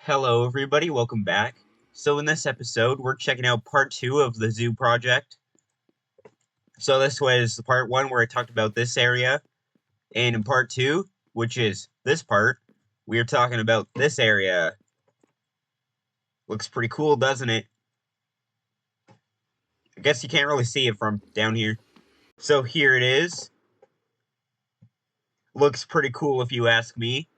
Hello everybody, welcome back. So in this episode, we're checking out part 2 of the zoo project. So this was part 1 where I talked about this area, and in part 2, which is this part, we are talking about this area. Looks pretty cool, doesn't it? I guess you can't really see it from down here. So here it is. Looks pretty cool if you ask me.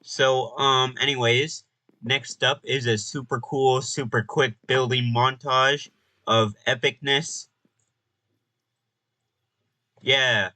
So, anyways, next up is a super cool, super quick building montage of epicness. Yeah.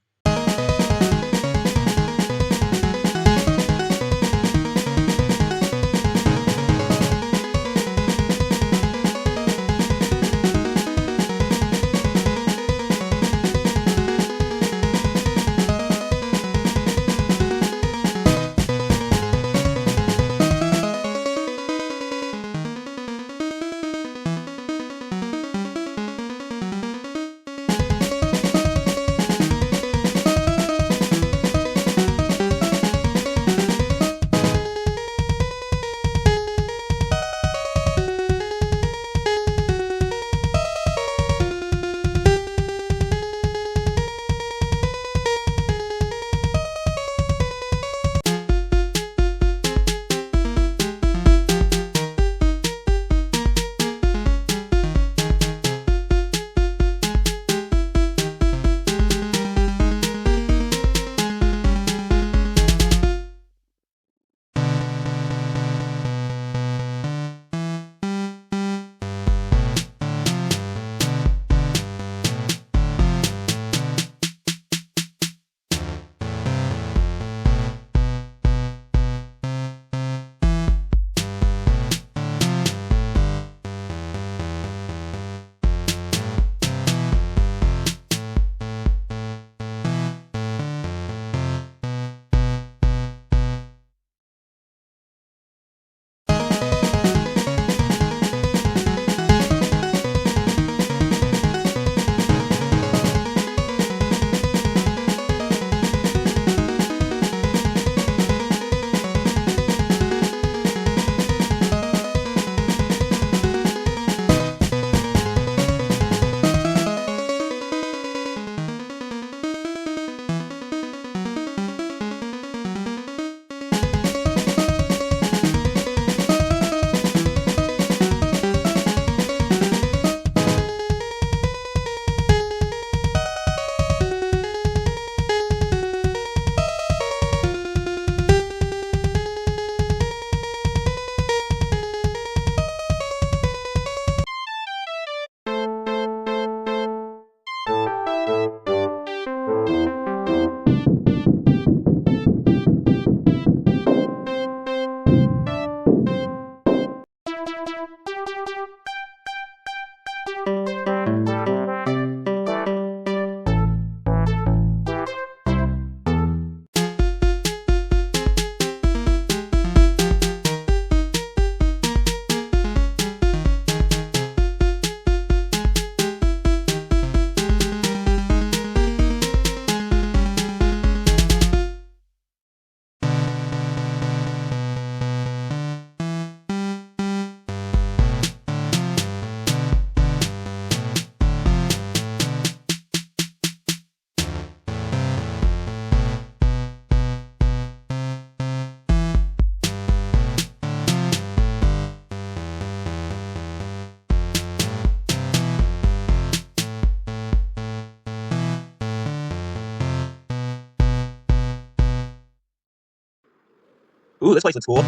Ooh, this place looks cool.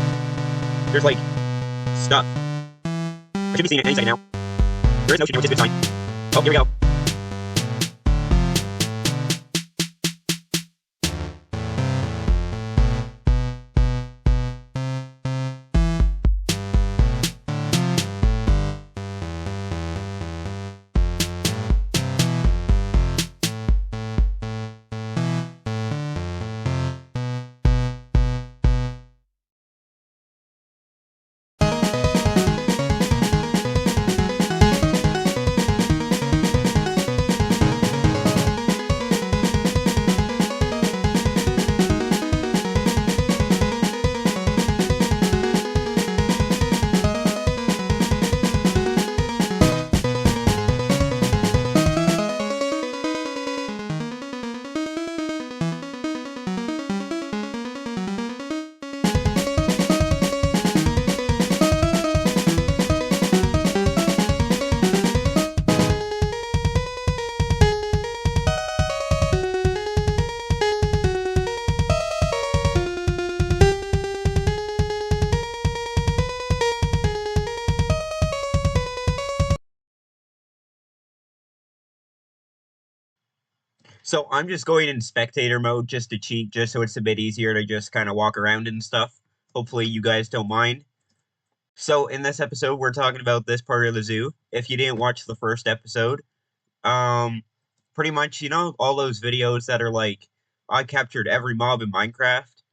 There's like stuff. I should be seeing it any second now. There is no shooting, which is a good sign. Oh, here we go. So I'm just going in spectator mode just to cheat, just so it's a bit easier to just kind of walk around and stuff. Hopefully you guys don't mind. So in this episode, we're talking about this part of the zoo. If you didn't watch the first episode, pretty much, you know, all those videos that are like, I captured every mob in Minecraft.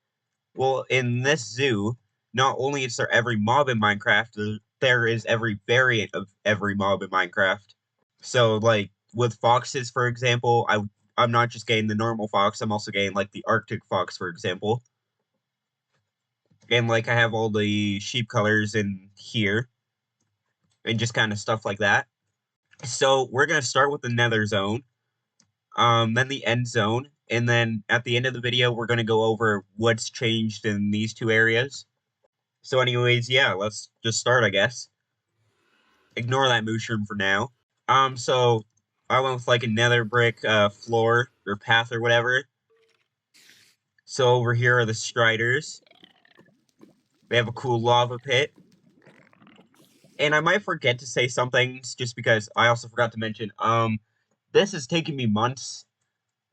Well, in this zoo, not only is there every mob in Minecraft, there is every variant of every mob in Minecraft. So, like, with foxes, for example, I'm not just getting the normal fox, I'm also getting, like, the Arctic fox, for example. And, like, I have all the sheep colors in here, and just kind of stuff like that. So, we're going to start with the nether zone, then the end zone, and then at the end of the video, we're going to go over what's changed in these two areas. So anyways, yeah, let's just start, I guess. Ignore that mushroom for now. So I went with like a nether brick floor or path or whatever. So over here are the striders. They have a cool lava pit. And I might forget to say some things just because I also forgot to mention, this has taken me months.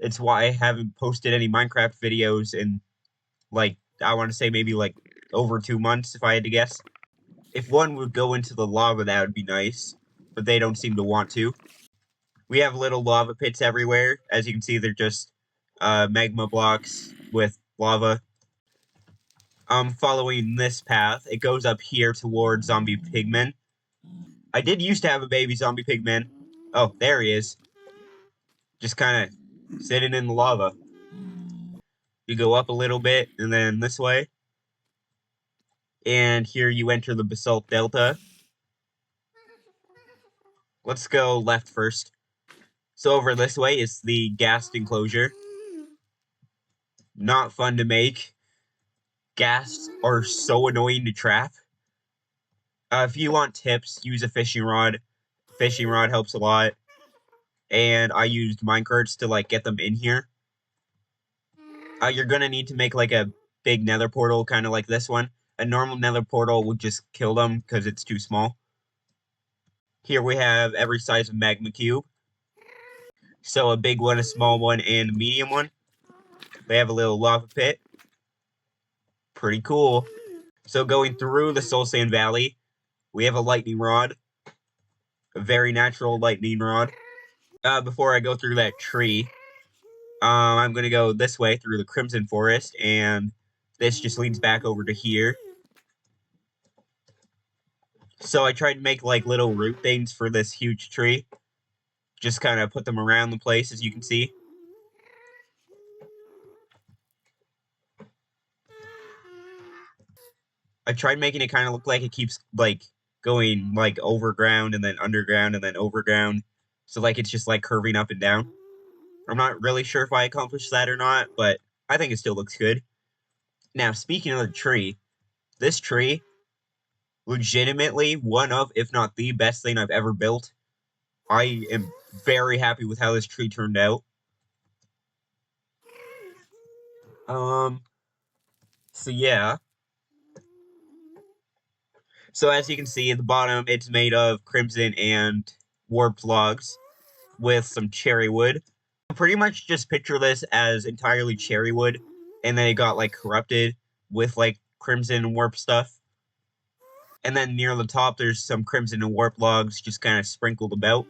It's why I haven't posted any Minecraft videos in, like, I want to say maybe like over 2 months if I had to guess. If one would go into the lava, that would be nice, but they don't seem to want to. We have little lava pits everywhere. As you can see, they're just magma blocks with lava. Following this path, it goes up here towards zombie pigmen. I did used to have a baby zombie pigman. Oh, there he is. Just kind of sitting in the lava. You go up a little bit, and then this way. And here you enter the basalt delta. Let's go left first. So over this way is the ghast enclosure. Not fun to make. Ghasts are so annoying to trap. If you want tips, use a fishing rod. Fishing rod helps a lot. And I used minecarts to like get them in here. You're gonna need to make like a big nether portal, kind of like this one. A normal nether portal would just kill them because it's too small. Here we have every size of magma cube. So a big one, a small one, and a medium one. They have a little lava pit. Pretty cool. So going through the Soul Sand Valley, we have a lightning rod. A very natural lightning rod. Before I go through that tree, I'm going to go this way through the Crimson Forest, and this just leads back over to here. So I tried to make, like, little root things for this huge tree. Just kind of put them around the place, as you can see. I tried making it kind of look like it keeps, like, going, like, overground, and then underground, and then overground. So, like, it's just, like, curving up and down. I'm not really sure if I accomplished that or not, but I think it still looks good. Now, speaking of the tree, this tree, legitimately one of, if not the best thing I've ever built. I am very happy with how this tree turned out. So yeah. So as you can see at the bottom, it's made of crimson and warped logs with some cherry wood. Pretty much just picture this as entirely cherry wood, and then it got like corrupted with like crimson and warp stuff. And then near the top, there's some crimson and warp logs just kind of sprinkled about.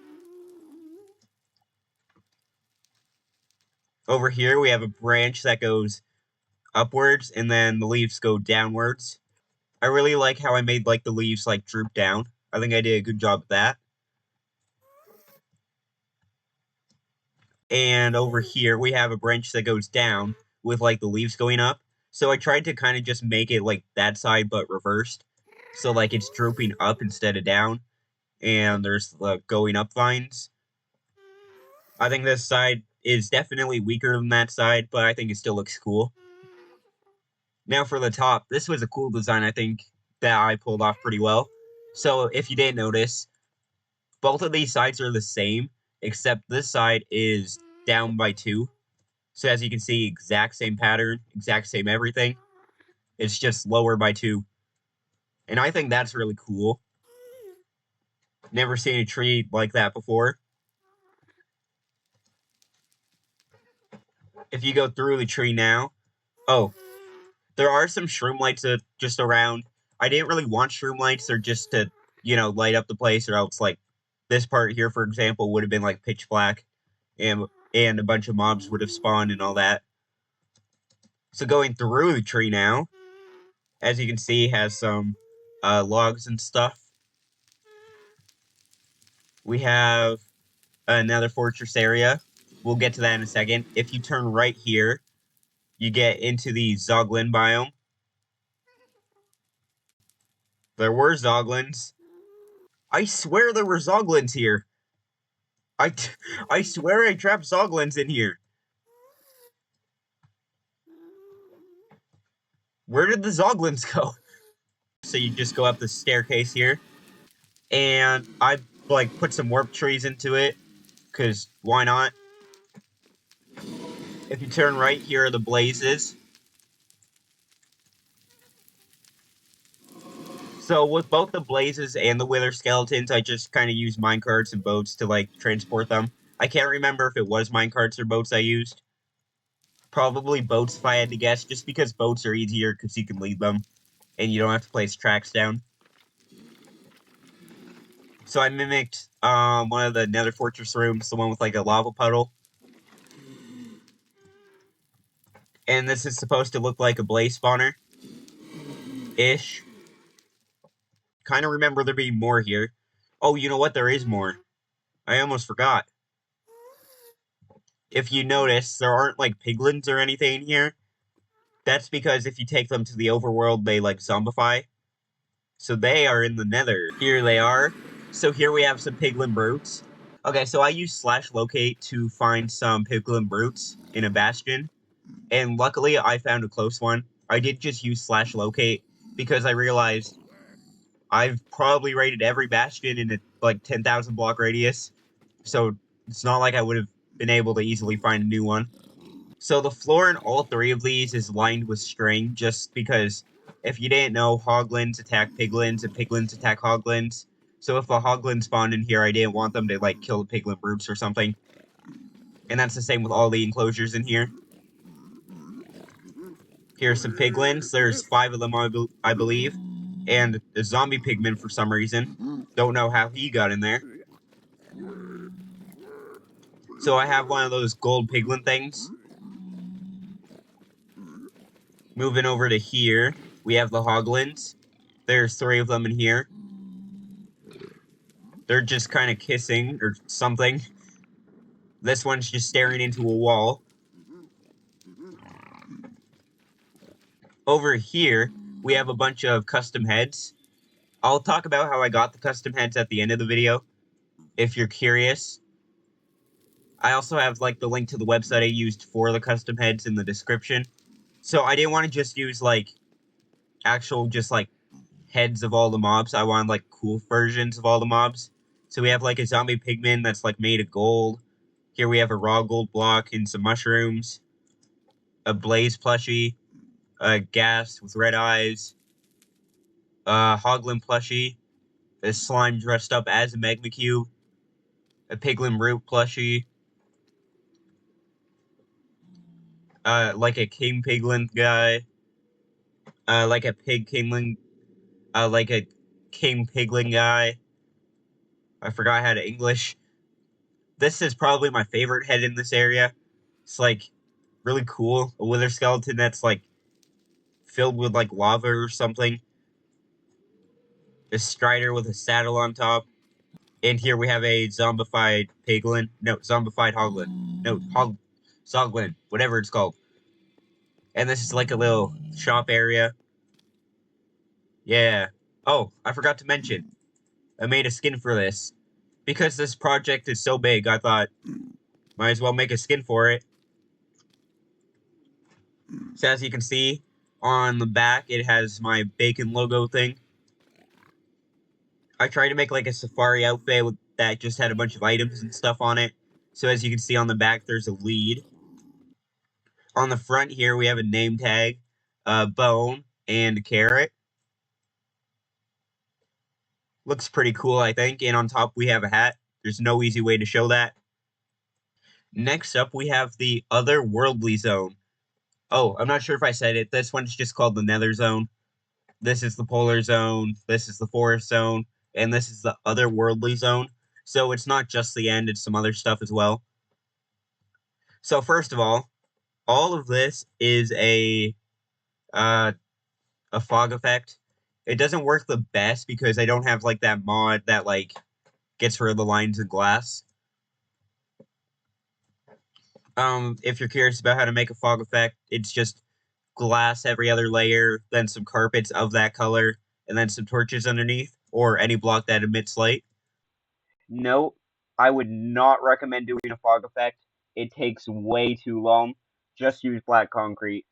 Over here, we have a branch that goes upwards, and then the leaves go downwards. I really like how I made like the leaves like droop down. I think I did a good job of that. And over here, we have a branch that goes down with like the leaves going up. So I tried to kind of just make it like that side, but reversed. So like it's drooping up instead of down. And there's the going up vines. I think this side is definitely weaker than that side, but I think it still looks cool. Now for the top, this was a cool design, I think, that I pulled off pretty well. So if you didn't notice, both of these sides are the same, except this side is down by 2. So as you can see, exact same pattern, exact same everything. It's just lower by 2. And I think that's really cool. Never seen a tree like that before. If you go through the tree now, oh, there are some shroom lights just around. I didn't really want shroom lights. They're just to, light up the place, or else, like, this part here, for example, would have been, like, pitch black, and a bunch of mobs would have spawned and all that. So going through the tree now, as you can see, has some logs and stuff. We have another fortress area. We'll get to that in a second. If you turn right here, you get into the Zoglin biome. There were Zoglins. I swear there were Zoglins here. I swear I trapped Zoglins in here. Where did the Zoglins go? So you just go up the staircase here. And I, like, put some warp trees into it. Because why not? If you turn right, here are the blazes. So with both the blazes and the wither skeletons, I just kind of use minecarts and boats to, like, transport them. I can't remember if it was minecarts or boats I used. Probably boats if I had to guess, just because boats are easier because you can lead them. And you don't have to place tracks down. So I mimicked one of the nether fortress rooms, the one with, like, a lava puddle. And this is supposed to look like a blaze spawner-ish. Kind of remember there being more here. Oh, you know what? There is more. I almost forgot. If you notice, there aren't, like, piglins or anything here. That's because if you take them to the overworld, they, like, zombify. So they are in the nether. Here they are. So here we have some piglin brutes. Okay, so I used /locate to find some piglin brutes in a bastion. And luckily, I found a close one. I did just use /locate because I realized I've probably raided every bastion in a, like, 10,000 block radius. So it's not like I would have been able to easily find a new one. So the floor in all three of these is lined with string, just because if you didn't know, hoglins attack piglins and piglins attack hoglins. So if a hoglin spawned in here, I didn't want them to, like, kill the piglin brutes or something. And that's the same with all the enclosures in here. Here's some piglins. There's 5 of them, I believe. And a zombie pigman for some reason. Don't know how he got in there. So I have one of those gold piglin things. Moving over to here, we have the hoglins. There's 3 of them in here. They're just kind of kissing or something. This one's just staring into a wall. Over here, we have a bunch of custom heads. I'll talk about how I got the custom heads at the end of the video, if you're curious. I also have, like, the link to the website I used for the custom heads in the description. So I didn't want to just use, like, actual just, like, heads of all the mobs. I wanted, like, cool versions of all the mobs. So we have, like, a zombie pigman that's, like, made of gold. Here we have a raw gold block and some mushrooms. A blaze plushie. A gas with red eyes. A hoglin plushie. A slime dressed up as a magma cube. A piglin root plushie. Like a king piglin guy. Like a pig kinglin. Like a king piglin guy. I forgot how to English. This is probably my favorite head in this area. It's, like, really cool. A wither skeleton that's, like, filled with, like, lava or something. A strider with a saddle on top. And here we have a zombified piglin. No, zombified hoglin. No, zoglin. Whatever it's called. And this is, like, a little shop area. Yeah. Oh, I forgot to mention. I made a skin for this. Because this project is so big, I thought, might as well make a skin for it. So as you can see, on the back, it has my bacon logo thing. I tried to make, like, a safari outfit that just had a bunch of items and stuff on it. So as you can see on the back, there's a lead. On the front here, we have a name tag, a bone, and a carrot. Looks pretty cool, I think. And on top, we have a hat. There's no easy way to show that. Next up, we have the otherworldly zone. Oh, I'm not sure if I said it. This one's just called the nether zone. This is the polar zone. This is the forest zone. And this is the otherworldly zone. So it's not just the end, it's some other stuff as well. So first of all of this is uh, a fog effect. It doesn't work the best because I don't have like that mod that like gets rid of the lines of glass. If you're curious about how to make a fog effect, it's just glass every other layer, then some carpets of that color, and then some torches underneath, or any block that emits light. No, I would not recommend doing a fog effect. It takes way too long. Just use black concrete.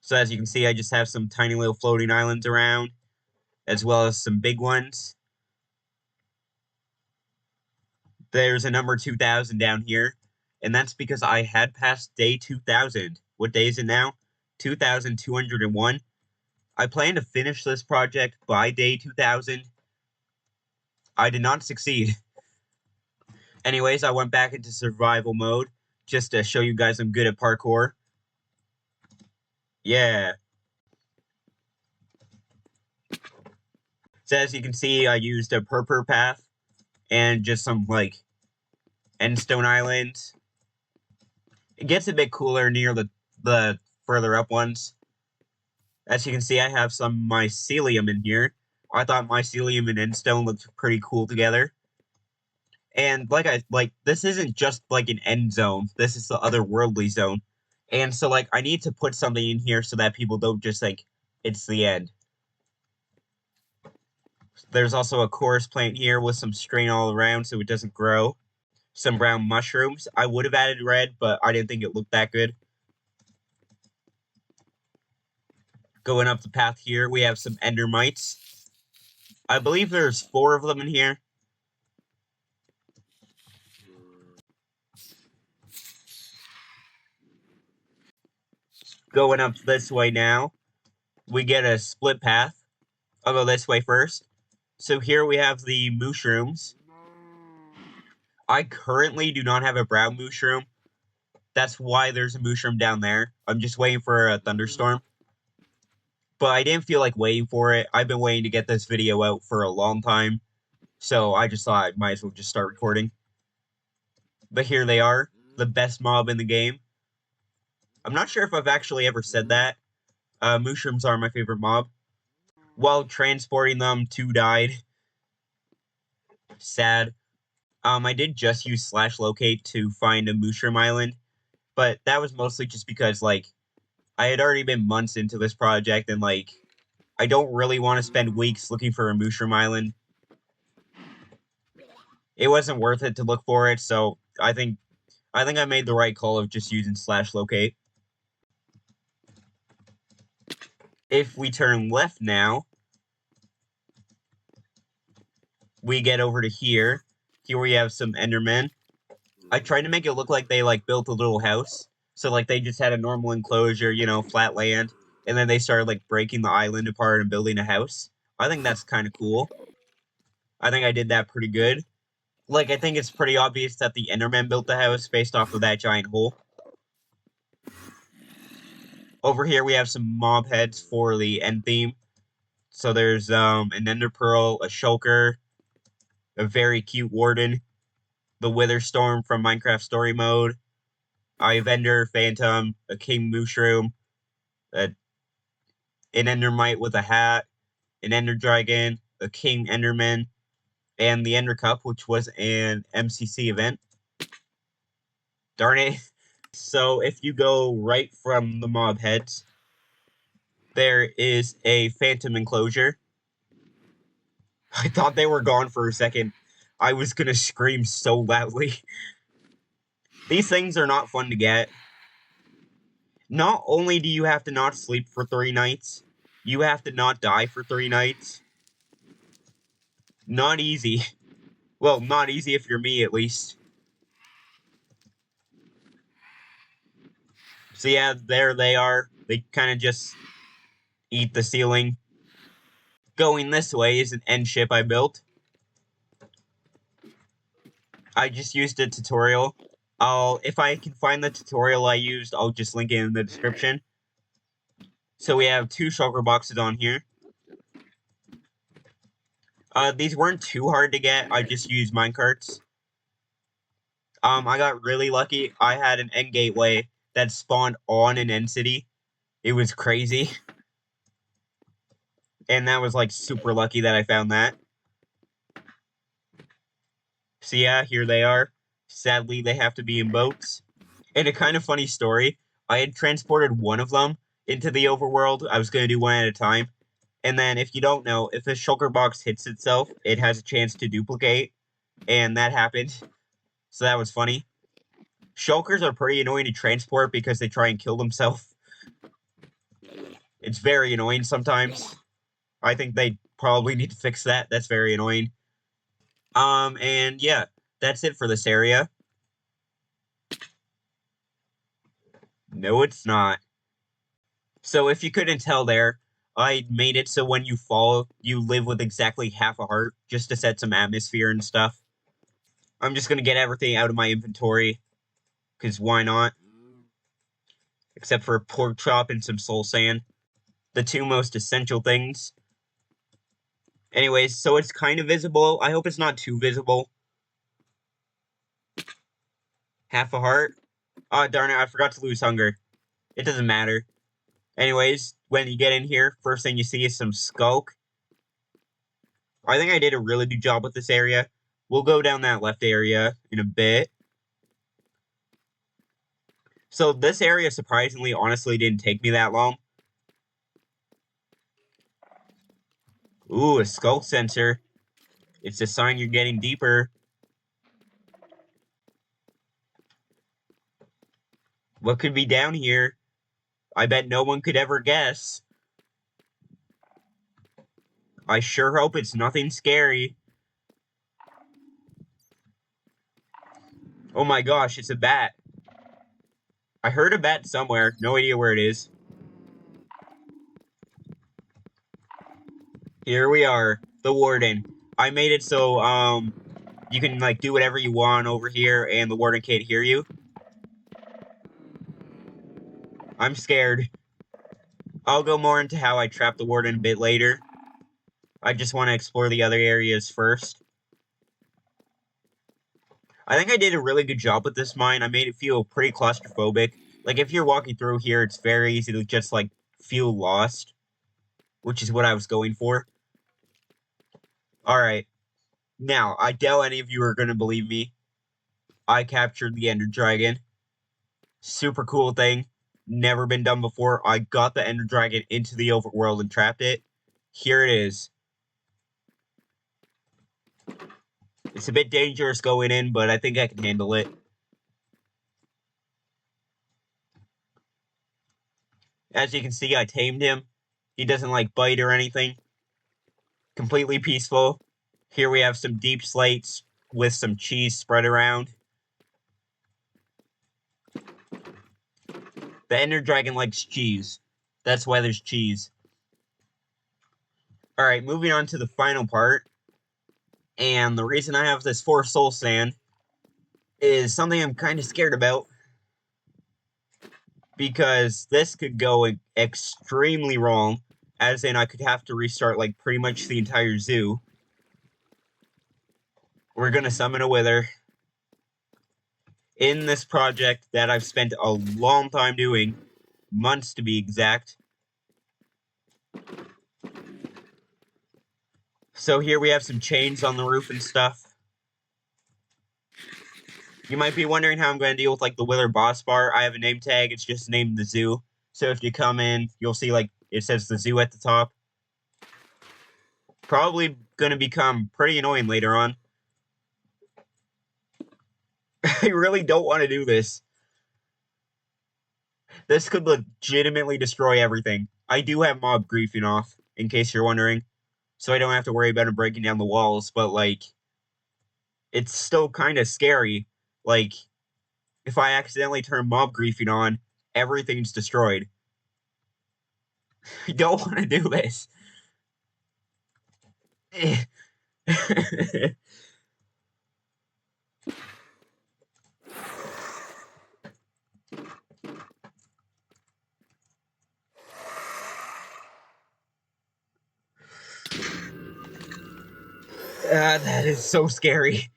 So as you can see, I just have some tiny little floating islands around, as well as some big ones. There's a number 2000 down here, and that's because I had passed day 2000. What day is it now? 2201. I plan to finish this project by day 2000. I did not succeed. Anyways, I went back into survival mode just to show you guys I'm good at parkour. Yeah. So as you can see, I used a purple path and just some like endstone islands. It gets a bit cooler near the further up ones. As you can see, I have some mycelium in here. I thought mycelium and endstone looked pretty cool together. And this isn't just like an end zone. This is the otherworldly zone. And so like I need to put something in here so that people don't just like it's the end. There's also a chorus plant here with some strain all around so it doesn't grow. Some brown mushrooms. I would have added red, but I didn't think it looked that good. Going up the path here, we have some endermites. I believe there's 4 of them in here. Going up this way now, we get a split path. I'll go this way first. So here we have the mushrooms. I currently do not have a brown mushroom. That's why there's a mushroom down there. I'm just waiting for a thunderstorm. But I didn't feel like waiting for it. I've been waiting to get this video out for a long time. So I just thought I might as well just start recording. But here they are. The best mob in the game. I'm not sure if I've actually ever said that. Mushrooms are my favorite mob. While transporting them, 2 died. Sad. I did just use /locate to find a mushroom island. But that was mostly just because, like, I had already been months into this project and, like, I don't really want to spend weeks looking for a mushroom island. It wasn't worth it to look for it, so I think I made the right call of just using /locate. If we turn left now, we get over to here. Here we have some endermen. I tried to make it look like they like built a little house. So like they just had a normal enclosure, you know, flat land, and then they started like breaking the island apart and building a house. I think that's kind of cool. I think I did that pretty good. Like I think it's pretty obvious that the Enderman built the house based off of that giant hole. Over here we have some mob heads for the end theme. So there's an Ender Pearl, a Shulker, a very cute Warden, the Wither Storm from Minecraft Story Mode, a Vendor Phantom, a King Mushroom, an Endermite with a hat, an Ender Dragon, a King Enderman, and the Ender Cup, which was an MCC event. Darn it. So if you go right from the mob heads, there is a phantom enclosure. I thought they were gone for a second. I was gonna scream so loudly. These things are not fun to get. Not only do you have to not sleep for 3 nights, you have to not die for 3 nights. Not easy. Well, not easy if you're me, at least. So yeah, there they are. They kind of just eat the ceiling. Going this way is an end ship I built. I just used a tutorial. If I can find the tutorial I used, I'll just link it in the description. So we have 2 shulker boxes on here. These weren't too hard to get. I just used minecarts. I got really lucky. I had an end gateway that spawned on an end city. It was crazy. And that was, like, super lucky that I found that. So yeah, here they are. Sadly, they have to be in boats. And a kind of funny story, I had transported one of them into the overworld. I was going to do one at a time. And then, if you don't know, if a shulker box hits itself, it has a chance to duplicate. And that happened. So that was funny. Shulkers are pretty annoying to transport because they try and kill themselves. It's very annoying sometimes. I think they probably need to fix that. That's very annoying. And yeah, that's it for this area. No, it's not. So if you couldn't tell there, I made it so when you fall, you live with exactly half a heart, just to set some atmosphere and stuff. I'm just gonna get everything out of my inventory, because why not? Except for a pork chop and some soul sand. The 2 most essential things. Anyways, so it's kind of visible. I hope it's not too visible. Half a heart. Oh, darn it, I forgot to lose hunger. It doesn't matter. Anyways, when you get in here, first thing you see is some skulk. I think I did a really good job with this area. We'll go down that left area in a bit. So this area, surprisingly, honestly, didn't take me that long. Ooh, a skulk sensor. It's a sign you're getting deeper. What could be down here? I bet no one could ever guess. I sure hope it's nothing scary. Oh my gosh, it's a bat. I heard a bat somewhere. No idea where it is. Here we are. The warden. I made it so, you can, like, do whatever you want over here, and the warden can't hear you. I'm scared. I'll go more into how I trapped the warden a bit later. I just want to explore the other areas first. I think I did a really good job with this mine. I made it feel pretty claustrophobic. Like, if you're walking through here, it's very easy to just, like, feel lost. Which is what I was going for. Alright. Now, I doubt any of you are going to believe me. I captured the Ender Dragon. Super cool thing. Never been done before. I got the Ender Dragon into the overworld and trapped it. Here it is. It's a bit dangerous going in, but I think I can handle it. As you can see, I tamed him. He doesn't, like, bite or anything. Completely peaceful. Here we have some deep slates with some cheese spread around. The Ender Dragon likes cheese. That's why there's cheese. Alright, moving on to the final part. And the reason I have this 4 soul sand is something I'm kind of scared about. Because this could go extremely wrong. As in, I could have to restart, like, pretty much the entire zoo. We're gonna summon a wither. In this project that I've spent a long time doing. Months to be exact. So here we have some chains on the roof and stuff. You might be wondering how I'm going to deal with, like, the Wither boss bar. I have a name tag. It's just named the zoo. So if you come in, you'll see, like, it says the zoo at the top. Probably going to become pretty annoying later on. I really don't want to do this. This could legitimately destroy everything. I do have mob griefing off, in case you're wondering. So I don't have to worry about it breaking down the walls, but, like, it's still kind of scary. Like, if I accidentally turn mob griefing on, everything's destroyed. I don't want to do this. That is so scary.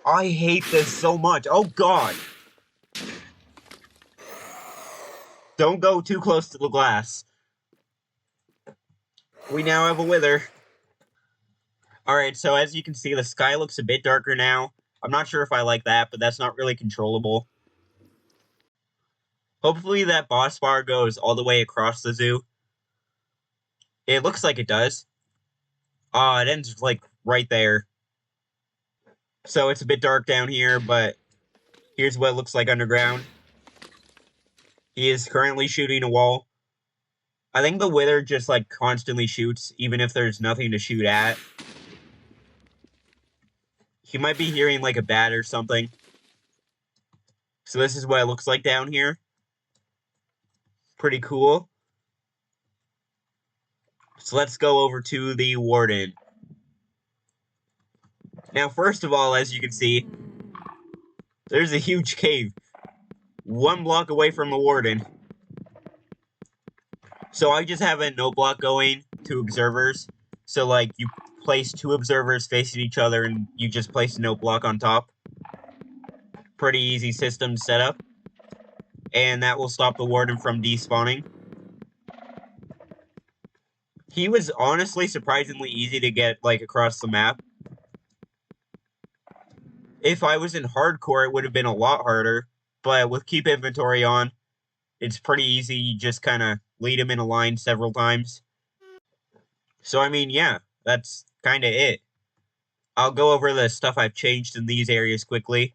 I hate this so much. Oh god. Don't go too close to the glass. We now have a wither. Alright, so as you can see, the sky looks a bit darker now. I'm not sure if I like that, but that's not really controllable. Hopefully that boss bar goes all the way across the zoo. It looks like it does. It ends, like, right there. So it's a bit dark down here, but here's what it looks like underground. He is currently shooting a wall. I think the wither just, like, constantly shoots, even if there's nothing to shoot at. He might be hearing, like, a bat or something. So this is what it looks like down here. Pretty cool. So let's go over to the warden. Now, first of all, as you can see, there's a huge cave. 1 block away from the warden. So I just have a no block going to observers. So, like, you place 2 observers facing each other and you just place a no block on top. Pretty easy system setup. And that will stop the warden from despawning. He was honestly surprisingly easy to get, like, across the map. If I was in hardcore, it would have been a lot harder. But with keep inventory on, it's pretty easy. You just kind of lead him in a line several times. So, I mean, yeah, that's kind of it. I'll go over the stuff I've changed in these areas quickly.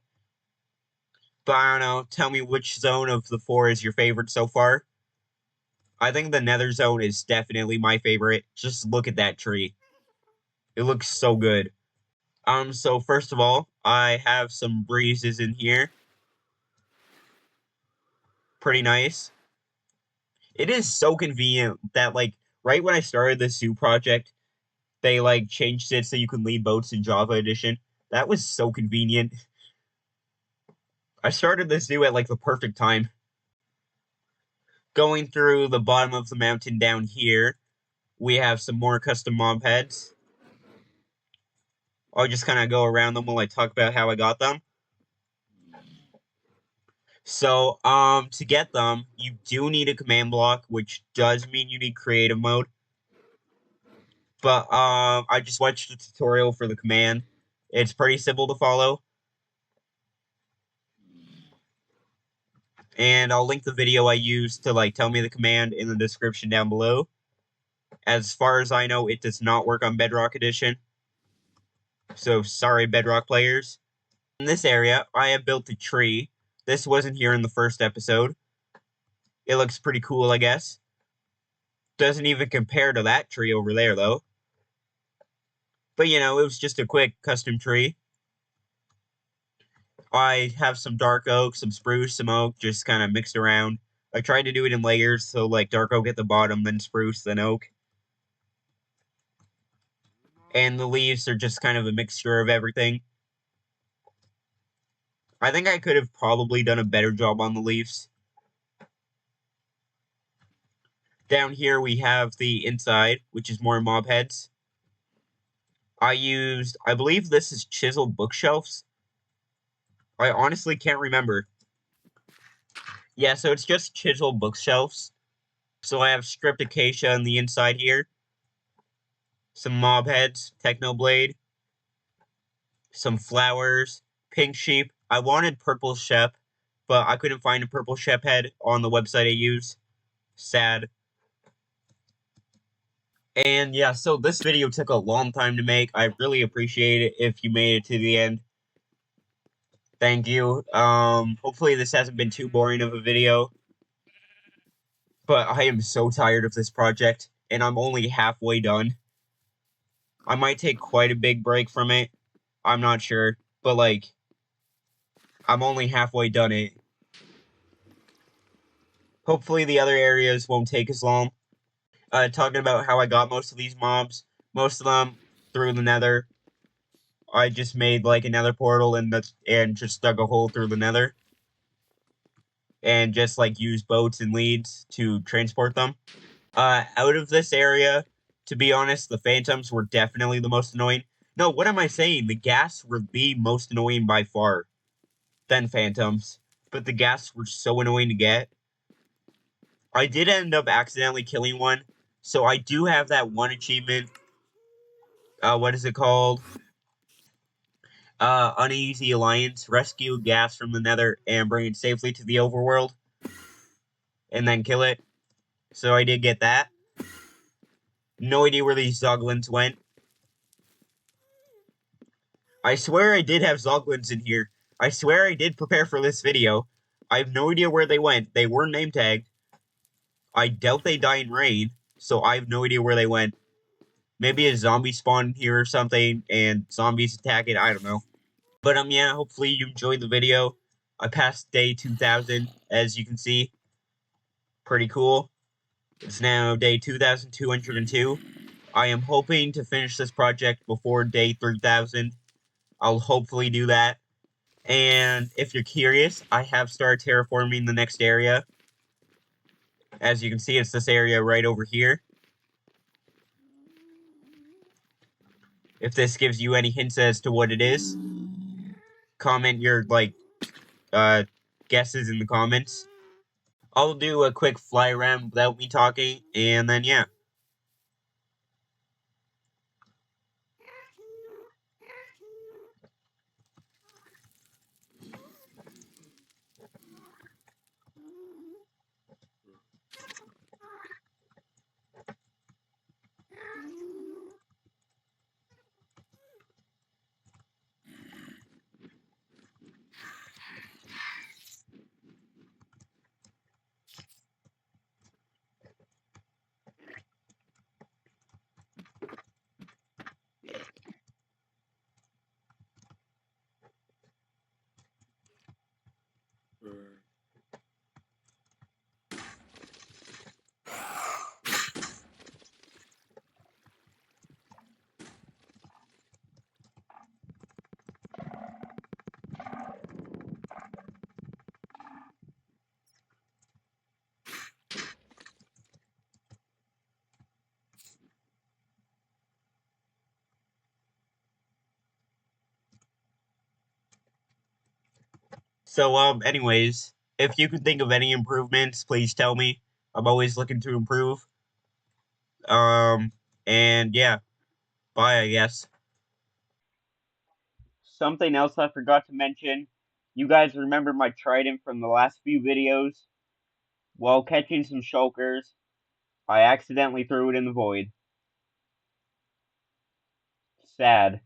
But I don't know, tell me which zone of the 4 is your favorite so far. I think the nether zone is definitely my favorite. Just look at that tree. It looks so good. So first of all, I have some breezes in here. Pretty nice. It is so convenient that, like, right when I started the zoo project, they, like, changed it so you can lead boats in Java Edition. That was so convenient. I started the zoo at, like, the perfect time. Going through the bottom of the mountain down here, we have some more custom mob heads. I'll just kind of go around them while I talk about how I got them. So, to get them, you do need a command block, which does mean you need creative mode. But, I just watched the tutorial for the command. It's pretty simple to follow. And I'll link the video I used to, like, tell me the command in the description down below. As far as I know, it does not work on Bedrock Edition. So, sorry, Bedrock players. In this area, I have built a tree. This wasn't here in the first episode. It looks pretty cool, I guess. Doesn't even compare to that tree over there, though. But, you know, it was just a quick custom tree. I have some dark oak, some spruce, some oak, just kind of mixed around. I tried to do it in layers, so, like, dark oak at the bottom, then spruce, then oak. And the leaves are just kind of a mixture of everything. I think I could have probably done a better job on the leaves. Down here we have the inside, which is more mob heads. I believe this is chiseled bookshelves. I honestly can't remember. Yeah, so it's just chiseled bookshelves. So I have stripped acacia on the inside here. Some mob heads, technoblade. Some flowers, pink sheep. I wanted purple shep, but I couldn't find a purple shep head on the website I use. Sad. And yeah, so this video took a long time to make. I really appreciate it if you made it to the end. Thank you. Hopefully this hasn't been too boring of a video. But I am so tired of this project, and I'm only halfway done. I might take quite a big break from it. I'm not sure. But, like, I'm only halfway done it. Hopefully the other areas won't take as long. Talking about how I got most of these mobs. Most of them through the nether. I just made, like, a nether portal and just dug a hole through the nether. And just, like, use boats and leads to transport them. Out of this area, to be honest, the phantoms were definitely the most annoying. No, what am I saying? The ghast were the most annoying by far, then phantoms. But the ghast were so annoying to get. I did end up accidentally killing one, so I do have that one achievement. What is it called? Uneasy Alliance. Rescue ghast from the nether and bring it safely to the overworld. And then kill it. So I did get that. No idea where these Zoglins went. I swear I did have Zoglins in here. I swear I did prepare for this video. I have no idea where they went. They were name tagged. I doubt they die in rain, so I have no idea where they went. Maybe a zombie spawned here or something, and zombies attack it. I don't know. But yeah, hopefully you enjoyed the video. I passed day 2000, as you can see. Pretty cool. It's now day 2202. I am hoping to finish this project before day 3000. I'll hopefully do that. And if you're curious, I have started terraforming the next area. As you can see, it's this area right over here. If this gives you any hints as to what it is, comment your, guesses in the comments. I'll do a quick fly around without me talking, and then yeah. So, anyways, if you can think of any improvements, please tell me. I'm always looking to improve. And yeah, bye, I guess. Something else I forgot to mention. You guys remember my trident from the last few videos? While catching some shulkers, I accidentally threw it in the void. Sad.